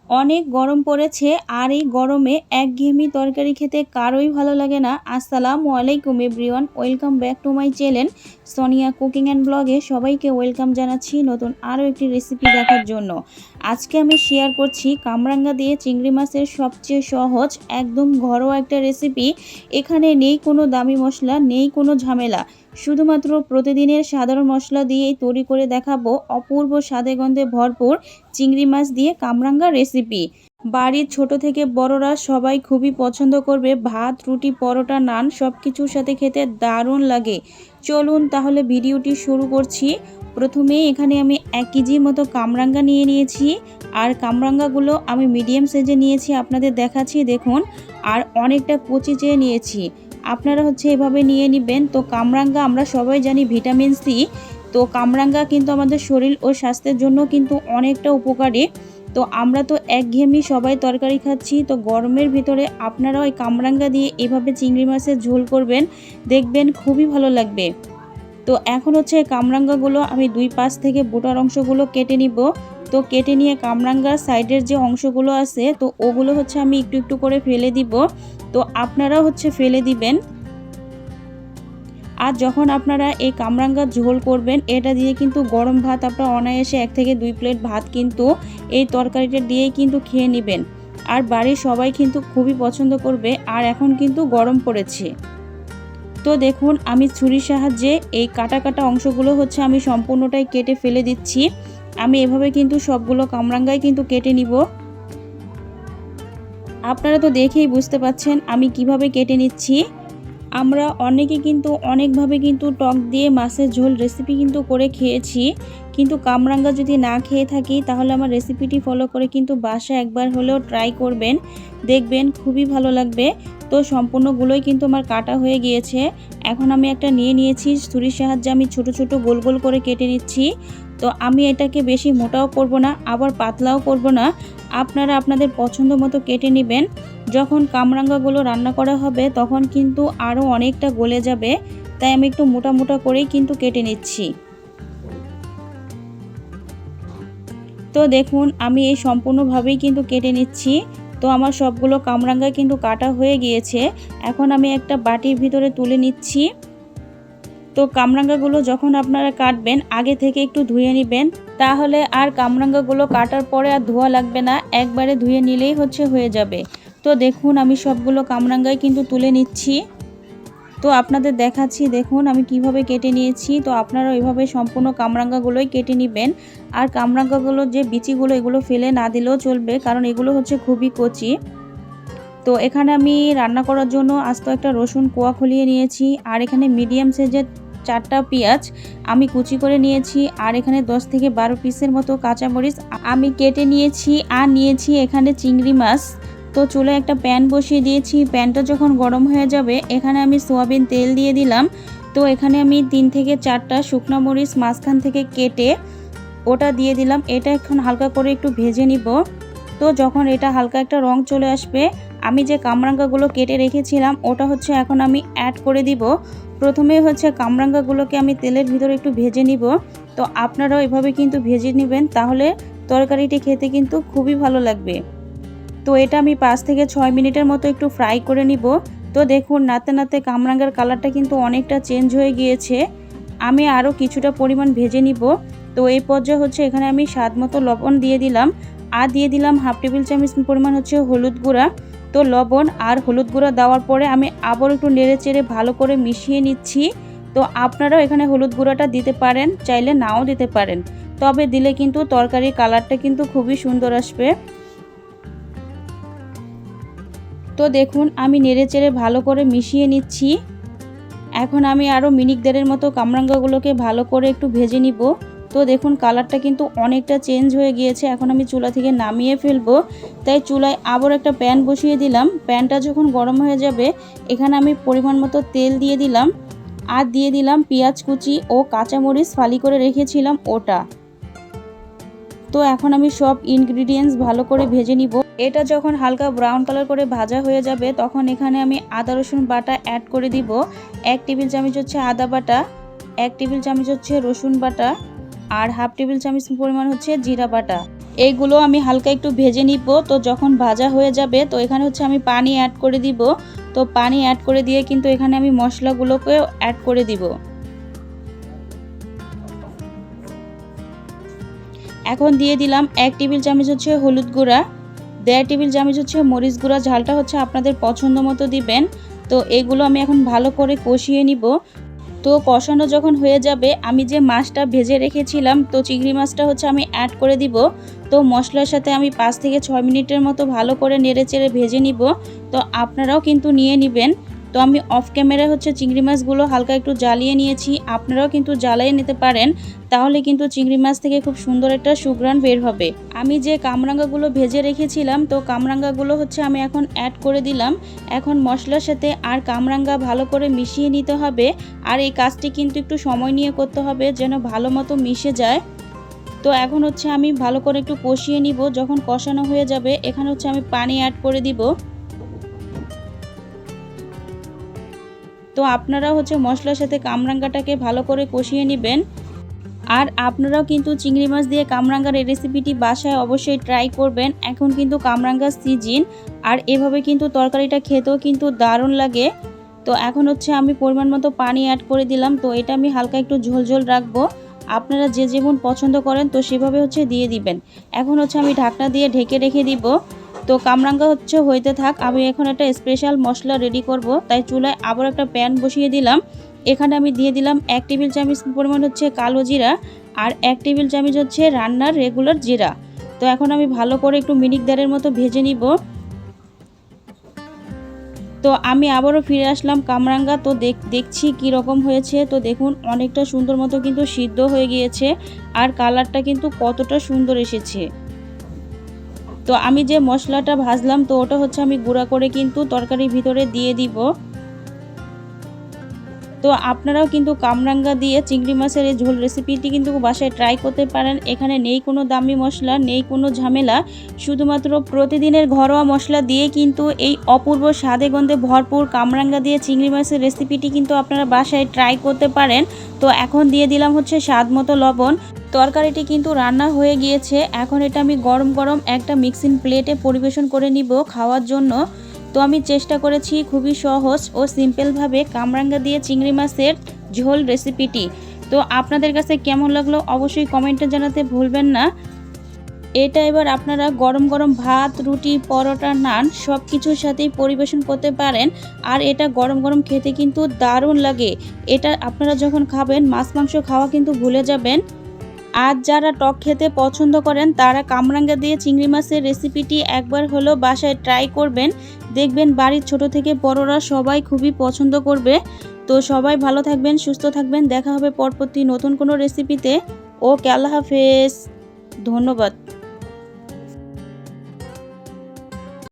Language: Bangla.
অনেক গরম পড়েছে আর এই গরমে একঘেয়েমি তরকারি খেতে কারোই ভালো লাগে না। আসসালামু আলাইকুম everyone, welcome back to my channel Sonia cooking and ব্লগে সবাইকে ওয়েলকাম জানাচ্ছি নতুন আরও একটি রেসিপি দেখার জন্য। আজকে আমি শেয়ার করছি কামরাঙ্গা দিয়ে চিংড়ি মাছের সবচেয়ে সহজ একদম ঘরোয়া একটা রেসিপি। এখানে নেই কোনো দামি মশলা, নেই কোনো ঝামেলা, শুধুমাত্র প্রতিদিনের সাধারণ মশলা দিয়েই তৈরি করে দেখাবো অপূর্ব স্বাদে গন্ধে ভরপুর চিংড়ি মাছ দিয়ে কামরাঙ্গা রেসিপি। বাড়ির ছোট থেকে বড়রা সবাই খুবই পছন্দ করবে। ভাত, রুটি, পরোটা, নান সব কিছুর সাথে খেতে দারুণ লাগে। চলুন তাহলে ভিডিওটি শুরু করছি। প্রথমেই এখানে আমি 1 কেজির মতো কামরাঙ্গা নিয়ে নিয়েছি। আর কামরাঙ্গাগুলো আমি মিডিয়াম সাইজে নিয়েছি, আপনাদের দেখাচ্ছি দেখুন। আর অনেকটা কচি চেয়ে নিয়েছি, আপনারা এভাবে নিয়ে নেবেন। তো কামরাঙ্গা আমরা সবাই জানি ভিটামিন সি। তো কামরাঙ্গা কিন্তু আমাদের শরীর ও স্বাস্থ্যের জন্য কিন্তু অনেকটা উপকারী। তো আমরা তো একঘেয়েমি সবাই তরকারি খাচ্ছি, তো গরমের ভিতরে আপনারাও এই কামরাঙ্গা দিয়ে এভাবে চিংড়ি মাছের ঝোল করবেন, দেখবেন খুবই ভালো লাগবে। তো এখন কামরাঙ্গাগুলো আমি দুই পাশ থেকে বোটার অংশগুলো কেটে নিব। তো কেটে নিয়ে কামরাঙ্গার সাইডের যে অংশগুলো আছে তো ওগুলো আমি একটু একটু করে ফেলে দিব। তো আপনারাও ফেলে দিবেন। আর যখন আপনারা এই কামরাঙ্গার ঝোল করবেন, এটা দিয়ে কিন্তু গরম ভাত আপনারা অনায়াসে 1 থেকে 2 প্লেট ভাত কিন্তু এই তরকারিটা দিয়েই কিন্তু খেয়ে নেবেন। আর বাড়ির সবাই কিন্তু খুবই পছন্দ করবে। আর এখন কিন্তু গরম পড়েছে। তো দেখুন আমি ছুরির সাহায্যে এই কাটা কাটা অংশগুলো আমি সম্পূর্ণটাই কেটে ফেলে দিচ্ছি। আমি এভাবে কিন্তু সবগুলো কামরাঙ্গাই কিন্তু কেটে নিব। আপনারা তো দেখেই বুঝতে পাচ্ছেন আমি কিভাবে কেটে নিচ্ছি। আমরা অনেকে কিন্তু অনেকভাবে কিন্তু টক দিয়ে মাছের ঝোল রেসিপি কিন্তু করে খেয়েছি, কিন্তু কামরাঙ্গা যদি না খেয়ে থাকি তাহলে আমার রেসিপিটি ফলো করে কিন্তু বাসায় একবার হলেও ট্রাই করবেন, দেখবেন খুবই ভালো লাগবে। তো সম্পূর্ণগুলোই কিন্তু আমার কাটা হয়ে গিয়েছে। এখন আমি একটা নিয়ে নিয়েছি, ছুরির সাহায্যে আমি ছোট ছোট গোল গোল করে কেটে নিচ্ছি। তো আমি এটাকে বেশি মোটাও করব না, আবার পাতলাও করব না, আপনারা আপনাদের পছন্দ মতো কেটে নেবেন। যখন কামরাঙ্গাগুলো রান্না করা হবে তখন কিন্তু আরও অনেকটা গলে যাবে, তাই আমি একটু মোটা মোটা করেই কিন্তু কেটে নিচ্ছি। তো দেখুন আমি এই সম্পূর্ণভাবেই কিন্তু কেটে নিচ্ছি। তো আমার সবগুলো কামরাঙ্গা কিন্তু কাটা হয়ে গিয়েছে। এখন আমি একটা বাটির ভিতরে তুলে নিচ্ছি। তো কামরাঙ্গাগুলো যখন আপনারা কাটবেন আগে থেকে একটু ধুয়ে নেবেন, তাহলে আর কামরাঙ্গাগুলো কাটার পরে আর ধোয়া লাগবে না, একবারে ধুয়ে নিলেই হয়ে যাবে। তো দেখুন আমি সবগুলো কামরাঙ্গাই কিন্তু তুলে নিচ্ছি। তো আপনাদের দেখাচ্ছি দেখুন আমি কিভাবে কেটে নিয়েছি। তো আপনারা ওইভাবে সম্পূর্ণ কামরাঙ্গাগুলোই কেটে নেবেন। আর কামরাঙ্গাগুলোর যে বিচিগুলো এগুলো ফেলে না দিলেও চলবে, কারণ এগুলো খুবই কচি। তো এখানে আমি রান্না করার জন্য আস্ত একটা রসুন কোয়া খলিয়ে নিয়েছি। আর এখানে মিডিয়াম সাইজের 4টা পেঁয়াজ আমি কুচি করে নিয়েছি। আর এখানে 10 থেকে 12 পিসের মতো কাঁচামরিচ আমি কেটে নিয়েছি। আর নিয়েছি এখানে চিংড়ি মাছ। তো চুলায় একটা প্যান বসিয়ে দিয়েছি। প্যানটা যখন গরম হয়ে যাবে এখানে আমি সয়াবিন তেল দিয়ে দিলাম। তো এখানে আমি 3 থেকে 4টা শুকনো মরিচ মাঝখান থেকে কেটে ওটা দিয়ে দিলাম। এটা এখন হালকা করে একটু ভেজে নিব। তো যখন এটা হালকা একটা রং চলে আসবে, আমি যে কামরাঙ্গাগুলো কেটে রেখেছিলাম ওটা এখন আমি অ্যাড করে দিব। প্রথমে কামরাঙ্গাগুলোকে আমি তেলের ভিতরে একটু ভেজে নিব। তো আপনারাও এভাবে কিন্তু ভেজে নেবেন, তাহলে তরকারিটি খেতে কিন্তু খুবই ভালো লাগবে। তো এটা আমি 5 থেকে 6 মিনিটের মতো একটু ফ্রাই করে নিব। তো দেখুন নাড়তে নাড়তে কামরাঙ্গার কালারটা কিন্তু অনেকটা চেঞ্জ হয়ে গিয়েছে। আমি আরও কিছুটা পরিমাণ ভেজে নিব। তো এই পর্যায়ে এখানে আমি স্বাদ মতো লবণ দিয়ে দিলাম। আর দিয়ে দিলাম হাফ টেবিল চামচ পরিমাণ হলুদ গুঁড়া। তো লবণ আর হলুদ গুঁড়া দেওয়ার পরে আমি আবার একটু নেড়ে চেড়ে ভালো করে মিশিয়ে নিচ্ছি। তো আপনারাও এখানে হলুদ গুঁড়াটা দিতে পারেন, চাইলে নাও দিতে পারেন, তবে দিলে কিন্তু তরকারির কালারটা কিন্তু খুবই সুন্দর আসবে। তো দেখুন আমি নেড়ে চেড়ে ভালো করে মিশিয়ে নিচ্ছি। এখন আমি আরও মিনিট দেড়ের মতো কামরাঙ্গাগুলোকে ভালো করে একটু ভেজে নিব। তো দেখুন কালারটা কিন্তু অনেকটা চেঞ্জ হয়ে গিয়েছে। এখন আমি চুলা থেকে নামিয়ে ফেলবো, তাই চুলায় আবার একটা প্যান বসিয়ে দিলাম। প্যানটা যখন গরম হয়ে যাবে এখানে আমি পরিমাণ মতো তেল দিয়ে দিলাম। আর দিয়ে দিলাম পেঁয়াজ কুচি ও কাঁচামরিচ ফালি করে রেখেছিলাম ওটা। তো এখন আমি সব ইনগ্রিডিয়েন্টস ভালো করে ভেজে নিব। এটা যখন হালকা ব্রাউন কালার করে ভাজা হয়ে যাবে তখন এখানে আমি আদা রসুন বাটা অ্যাড করে দিব। 1 টেবিল চামচ আদা বাটা, 1 টেবিল চামচ রসুন বাটা, আর হাফ টেবিল চামচ পরিমাণ জিরা বাটা। এইগুলো আমি হালকা একটু ভেজে নিব। তো যখন ভাজা হয়ে যাবে তো এখানে হচ্ছে আমি পানি অ্যাড করে দিব। তো পানি অ্যাড করে দিয়ে কিন্তু এখানে আমি মশলাগুলোকেও অ্যাড করে দিব। এখন দিয়ে দিলাম 1 টেবিল চামচ হচ্ছে হলুদ গুঁড়া, 1.5 টেবিল চামচ হচ্ছে মরিচ গুঁড়া, ঝালটা হচ্ছে আপনাদের পছন্দ মতো দিবেন। তো এগুলো আমি এখন ভালো করে কষিয়ে নিব। তো কষানো যখন হয়ে যাবে আমি যে মাছটা ভেজে রেখেছিলাম তো চিংড়ি মাছটা হচ্ছে আমি অ্যাড করে দিব। তো মশলার সাথে আমি 5 থেকে 6 মিনিটের মতো ভালো করে নেড়েচেড়ে ভেজে নিব। তো আপনারাও কিন্তু নিয়ে নেবেন। তো আমি অফ ক্যামেরায় হচ্ছে চিংড়ি মাছগুলো হালকা একটু জ্বালিয়ে নিয়েছি, আপনারাও কিন্তু জ্বালিয়ে নিতে পারেন, তাহলে কিন্তু চিংড়ি মাছ থেকে খুব সুন্দর একটা সুঘ্রাণ বের হবে। আমি যে কামরাঙ্গাগুলো ভেজে রেখেছিলাম তো কামরাঙ্গাগুলো হচ্ছে আমি এখন অ্যাড করে দিলাম। এখন মশলার সাথে আর কামরাঙ্গা ভালো করে মিশিয়ে নিতে হবে। আর এই কাজটি কিন্তু একটু সময় নিয়ে করতে হবে যেন ভালো মতো মিশে যায়। তো এখন হচ্ছে আমি ভালো করে একটু কষিয়ে নিব। যখন কষানো হয়ে যাবে এখানে হচ্ছে আমি পানি অ্যাড করে দিব। তো আপনারাও হচ্ছে মশলার সাথে কামরাঙ্গাটাকে ভালো করে কষিয়ে নেবেন। আর আপনারাও কিন্তু চিংড়ি মাছ দিয়ে কামরাঙ্গার এই রেসিপিটি বাসায় অবশ্যই ট্রাই করবেন। এখন কিন্তু কামরাঙ্গার সিজন, আর এভাবে কিন্তু তরকারিটা খেতেও কিন্তু দারুণ লাগে। তো এখন হচ্ছে আমি পরিমাণ মতো পানি অ্যাড করে দিলাম। তো এটা আমি হালকা একটু ঝোল ঝোল রাখবো, আপনারা যে যেমন পছন্দ করেন তো সেভাবে হচ্ছে দিয়ে দিবেন। এখন হচ্ছে আমি ঢাকনা দিয়ে ঢেকে রেখে দিব। তো কামরাঙ্গা হচ্ছে হইতে থাক, আমি এখন একটা স্পেশাল মশলা রেডি করব, তাই চুলায় আবার একটা প্যান বসিয়ে দিলাম। এখানে আমি দিয়ে দিলাম 1 টেবিল চামচ পরিমাণ হচ্ছে কালো জিরা, আর 1 টেবিল চামচ হচ্ছে রান্নার রেগুলার জিরা। তো এখন আমি ভালো করে একটু মিনিট দেড়ের মতো ভেজে নিব। তো আমি আবারও ফিরে আসলাম কামরাঙ্গা। তো দেখছি কি রকম হয়েছে। তো দেখুন অনেকটা সুন্দর মতো কিন্তু সিদ্ধ হয়ে গিয়েছে, আর কালারটা কিন্তু কতটা সুন্দর এসেছে। তো আমি যে মশলাটা ভাজলাম তো ওটা হচ্ছে আমি গুঁড়া করে কিন্তু তরকারির ভিতরে দিয়ে দিব। তো আপনারাও কিন্তু কামরাঙ্গা দিয়ে চিংড়ি মাছের এই ঝোল রেসিপিটি কিন্তু বাসায় ট্রাই করতে পারেন। এখানে নেই কোনো দামি মশলা, নেই কোনো ঝামেলা, শুধুমাত্র প্রতিদিনের ঘরোয়া মশলা দিয়ে কিন্তু এই অপূর্ব স্বাদে গন্ধে ভরপুর কামরাঙ্গা দিয়ে চিংড়ি মাছের রেসিপিটি কিন্তু আপনারা বাসায় ট্রাই করতে পারেন। তো এখন দিয়ে দিলাম হচ্ছে স্বাদ মতো লবণ। তরকারিটি কিন্তু রান্না হয়ে গিয়েছে। এখন এটা আমি গরম গরম একটা মিক্সিং প্লেটে পরিবেশন করে নিব খাওয়ার জন্য। তো আমি চেষ্টা করেছি খুবই সহজ ও সিম্পলভাবে কামরাঙ্গা দিয়ে চিংড়ি মাছের ঝোল রেসিপিটি। তো আপনাদের কাছে কেমন লাগলো অবশ্যই কমেন্টে জানাতে ভুলবেন না। এটা এবার আপনারা গরম গরম ভাত, রুটি, পরোটা, নান সব কিছুর সাথেই পরিবেশন করতে পারেন। আর এটা গরম গরম খেতে কিন্তু দারুণ লাগে। এটা আপনারা যখন খাবেন মাছ মাংস খাওয়া কিন্তু ভুলে যাবেন। আর যারা টক খেতে পছন্দ করেন তারা কামরাঙ্গা দিয়ে চিংড়ি মাছের রেসিপিটি একবার হলেও বাসায় ট্রাই করবেন। দেখবেন বাড়ির ছোট থেকে বড়রা সবাই খুবই পছন্দ করবে। তো সবাই ভালো থাকবেন, সুস্থ থাকবেন। দেখা হবে পরবর্তী নতুন কোনো রেসিপিতে। ওকে, আল্লাহ হাফেজ, ধন্যবাদ।